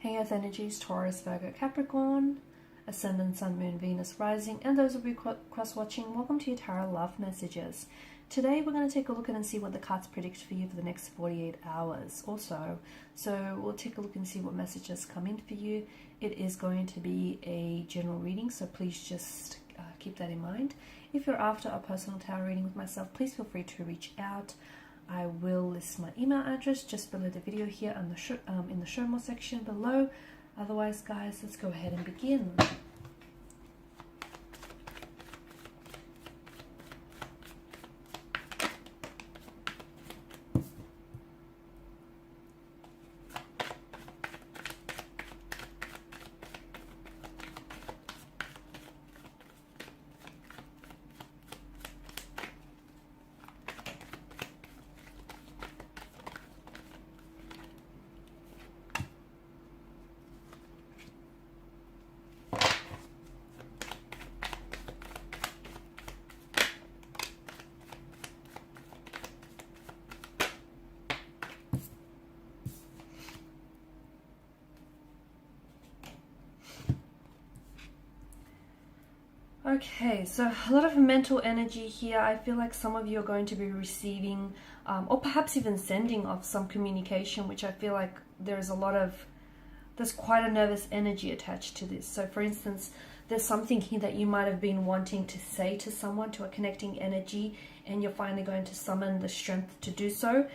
Hey Earth energies, Taurus, Virgo, Capricorn, Ascendant, Sun, Moon, Venus, Rising, and those of you cross-watching, welcome to your Tarot Love Messages. Today we're going to take a look at and see what the cards predict for you for the next 48 hours or so. So we'll take a look and see what messages come in for you. It is going to be a general reading, so please just keep that in mind. If you're after a personal tarot reading with myself, please feel free to reach out. I will list my email address just below the video here in the show more section below. Otherwise, guys, let's go ahead and begin. Okay, so a lot of mental energy here. I feel like some of you are going to be receiving or perhaps even sending off some communication, which I feel like there's quite a nervous energy attached to this. So for instance, there's something here that you might have been wanting to say to someone, to a connecting energy, and you're finally going to summon the strength to do so.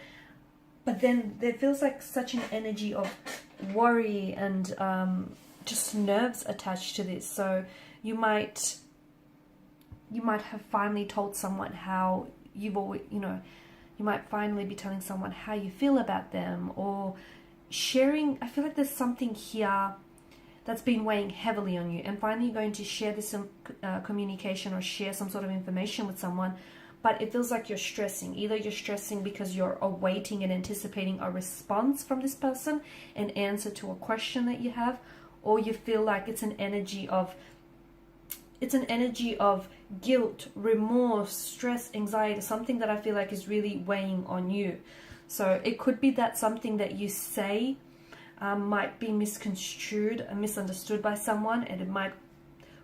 But then there feels like such an energy of worry and just nerves attached to this. So you might have finally told someone how you might finally be telling someone how you feel about them, or sharing. I feel like there's something here that's been weighing heavily on you, and finally you're going to share this communication or share some sort of information with someone, but it feels like you're stressing. Either you're stressing because you're awaiting and anticipating a response from this person, an answer to a question that you have, or you feel like it's an energy of guilt, remorse, stress, anxiety, something that I feel like is really weighing on you. So it could be that something that you say might be misconstrued and misunderstood by someone, and it might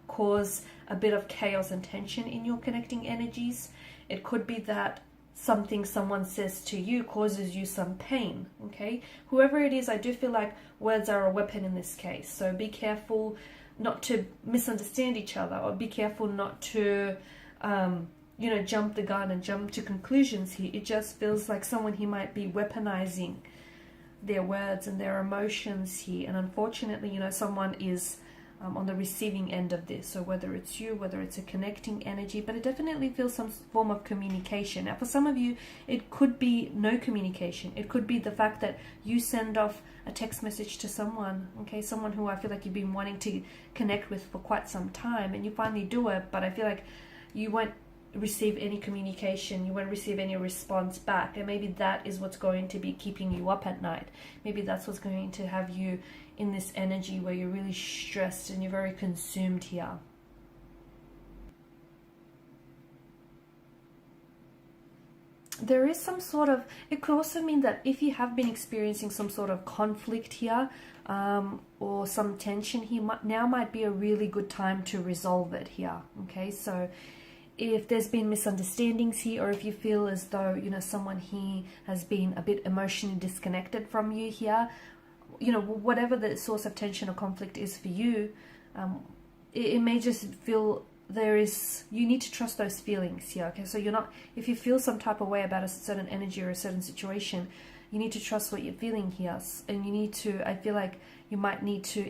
cause a bit of chaos and tension in your connecting energies. It could be that something someone says to you causes you some pain, okay? Whoever it is, I do feel like words are a weapon in this case. So be careful not to misunderstand each other, or be careful not to jump the gun and jump to conclusions here. It just feels like someone here might be weaponizing their words and their emotions here, and unfortunately, someone is on the receiving end of this. So whether it's you, whether it's a connecting energy, but it definitely feels some form of communication. Now for some of you, it could be no communication. It could be the fact that you send off a text message to someone, okay, someone who I feel like you've been wanting to connect with for quite some time, and you finally do it, but I feel like you won't receive any communication, you won't receive any response back, and maybe that is what's going to be keeping you up at night. Maybe that's what's going to have you in this energy where you're really stressed and you're very consumed here. There is some sort of, it could also mean that if you have been experiencing some sort of conflict here or some tension here, now might be a really good time to resolve it here, okay? So if there's been misunderstandings here, or if you feel as though, someone here has been a bit emotionally disconnected from you here, whatever the source of tension or conflict is for you, it may just feel you need to trust those feelings here, okay? So if you feel some type of way about a certain energy or a certain situation, you need to trust what you're feeling here, and I feel like you might need to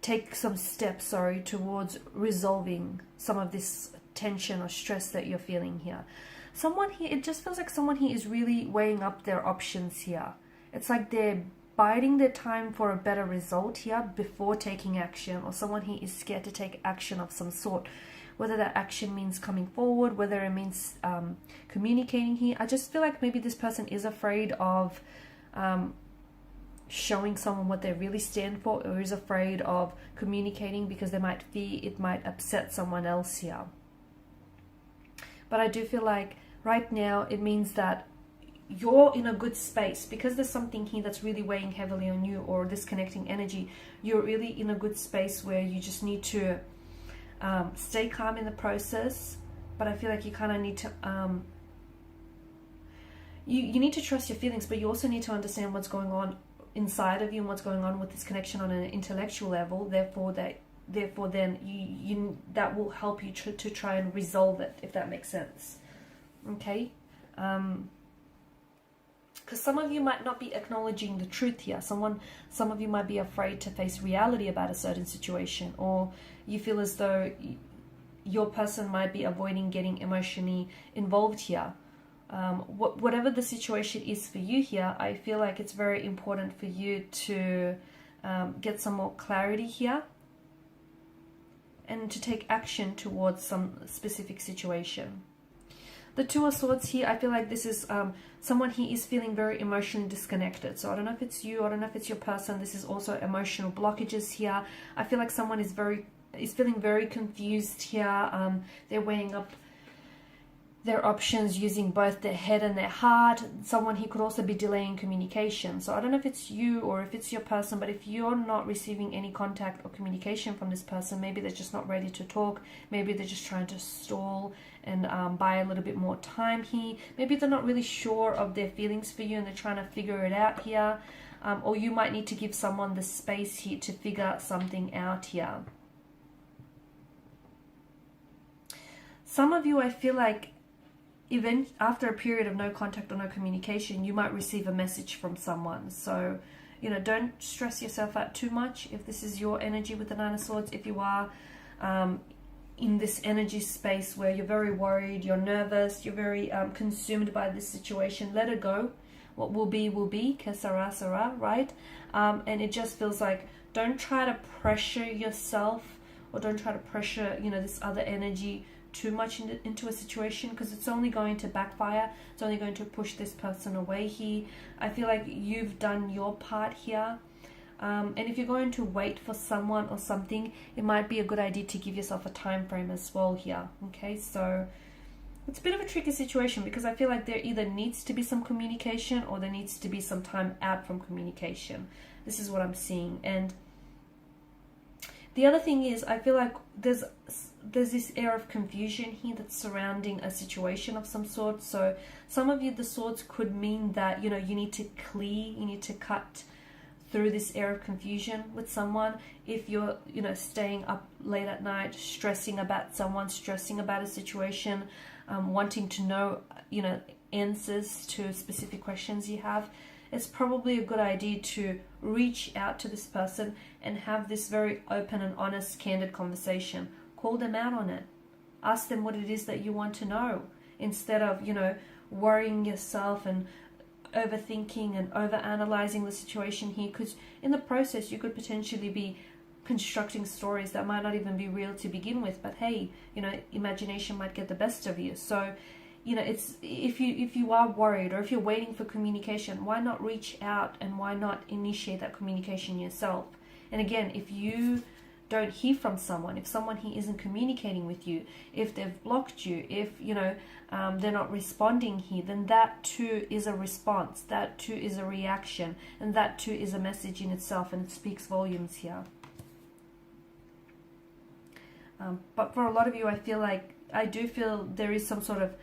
take some steps, towards resolving some of this tension or stress that you're feeling here. Someone here, it just feels like someone here is really weighing up their options here. It's like they're biding their time for a better result here before taking action, or someone here is scared to take action of some sort. Whether that action means coming forward, whether it means communicating here. I just feel like maybe this person is afraid of showing someone what they really stand for, or is afraid of communicating because they might fear it might upset someone else here. But I do feel like right now it means that you're in a good space because there's something here that's really weighing heavily on you, or disconnecting energy. You're really in a good space where you just need to stay calm in the process, but I feel like you kind of need to you need to trust your feelings, but you also need to understand what's going on inside of you and what's going on with this connection on an intellectual level. Therefore then you that will help you to try and resolve it, if that makes sense. Okay. Because some of you might not be acknowledging the truth here. Some of you might be afraid to face reality about a certain situation, or you feel as though your person might be avoiding getting emotionally involved here. Whatever the situation is for you here, I feel like it's very important for you to get some more clarity here and to take action towards some specific situation. The Two of Swords here, I feel like this is someone he is feeling very emotionally disconnected. So I don't know if it's you, I don't know if it's your person. This is also emotional blockages here. I feel like someone is feeling very confused here. They're weighing up their options using both their head and their heart. Someone he could also be delaying communication. So I don't know if it's you or if it's your person, but if you're not receiving any contact or communication from this person, maybe they're just not ready to talk. Maybe they're just trying to stall and buy a little bit more time here. Maybe they're not really sure of their feelings for you and they're trying to figure it out here. Or you might need to give someone the space here to figure something out here. Some of you, I feel like, even after a period of no contact or no communication, you might receive a message from someone. So, don't stress yourself out too much if this is your energy with the Nine of Swords. If you are in this energy space where you're very worried, you're nervous, you're very consumed by this situation, let it go. What will be, que sera, sera, right? And it just feels like, don't try to pressure yourself, or don't try to pressure, this other energy too much into a situation, because it's only going to backfire. It's only going to push this person away here. I feel like you've done your part here. And if you're going to wait for someone or something, it might be a good idea to give yourself a time frame as well here. Okay, so it's a bit of a tricky situation, because I feel like there either needs to be some communication or there needs to be some time out from communication. This is what I'm seeing. And the other thing is, I feel like there's this air of confusion here that's surrounding a situation of some sort. So some of you, the swords could mean that, you need to clear, you need to cut through this air of confusion with someone. If you're, staying up late at night, stressing about someone, stressing about a situation, wanting to know, answers to specific questions you have, it's probably a good idea to reach out to this person and have this very open and honest, candid conversation. Call them out on it. Ask them what it is that you want to know, instead of, worrying yourself and overthinking and overanalyzing the situation here, because in the process you could potentially be constructing stories that might not even be real to begin with, but hey, imagination might get the best of you. So it's, if you are worried, or if you're waiting for communication, why not reach out and why not initiate that communication yourself? And again, if you don't hear from someone, if someone here isn't communicating with you, if they've blocked you, if they're not responding here, then that too is a response, that too is a reaction, and that too is a message in itself, and it speaks volumes here. But for a lot of you, I do feel there is some sort of,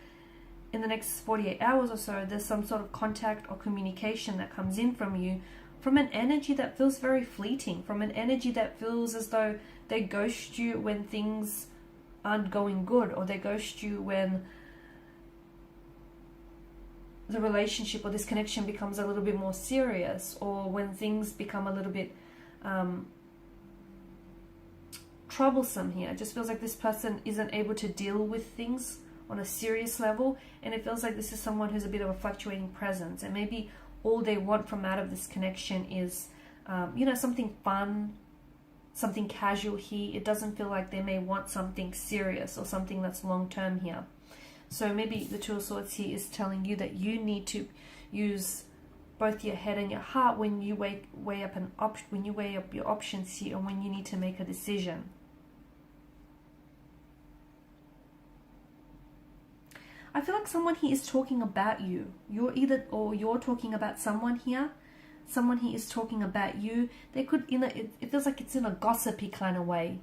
in the next 48 hours or so, there's some sort of contact or communication that comes in from you, from an energy that feels very fleeting, from an energy that feels as though they ghost you when things aren't going good, or they ghost you when the relationship or this connection becomes a little bit more serious, or when things become a little bit troublesome here. It just feels like this person isn't able to deal with things on a serious level, and it feels like this is someone who's a bit of a fluctuating presence, and maybe all they want from out of this connection is something fun, something casual here. It doesn't feel like they may want something serious or something that's long term here. So maybe the Two of Swords here is telling you that you need to use both your head and your heart when you weigh up your options here, and when you need to make a decision. I feel like someone here is talking about you. You're talking about someone here. Someone here is talking about you. They could, it feels like it's in a gossipy kind of way.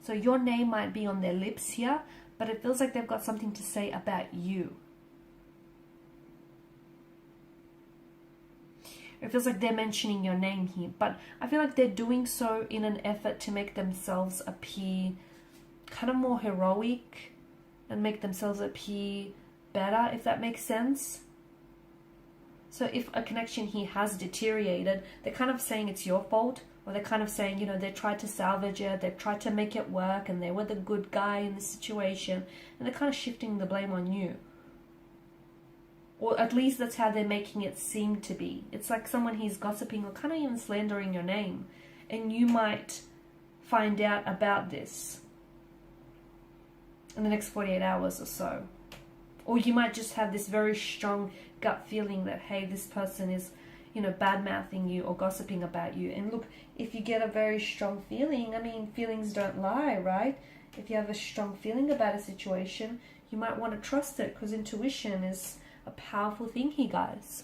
So your name might be on their lips here, but it feels like they've got something to say about you. It feels like they're mentioning your name here, but I feel like they're doing so in an effort to make themselves appear kind of more heroic and make themselves appear better, if that makes sense. So if a connection here has deteriorated, they're kind of saying it's your fault, or they're kind of saying, they tried to salvage it, they tried to make it work, and they were the good guy in the situation, and they're kind of shifting the blame on you. Or at least that's how they're making it seem to be. It's like someone here's gossiping or kind of even slandering your name, and you might find out about this in the next 48 hours or so. Or you might just have this very strong gut feeling that, hey, this person is, bad-mouthing you or gossiping about you. And look, if you get a very strong feeling, feelings don't lie, right? If you have a strong feeling about a situation, you might want to trust it, because intuition is a powerful thing here, guys.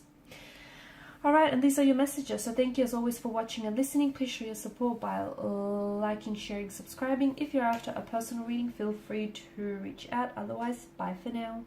Alright, and these are your messages. So thank you as always for watching and listening. Please show your support by liking, sharing, subscribing. If you're after a personal reading, feel free to reach out. Otherwise, bye for now.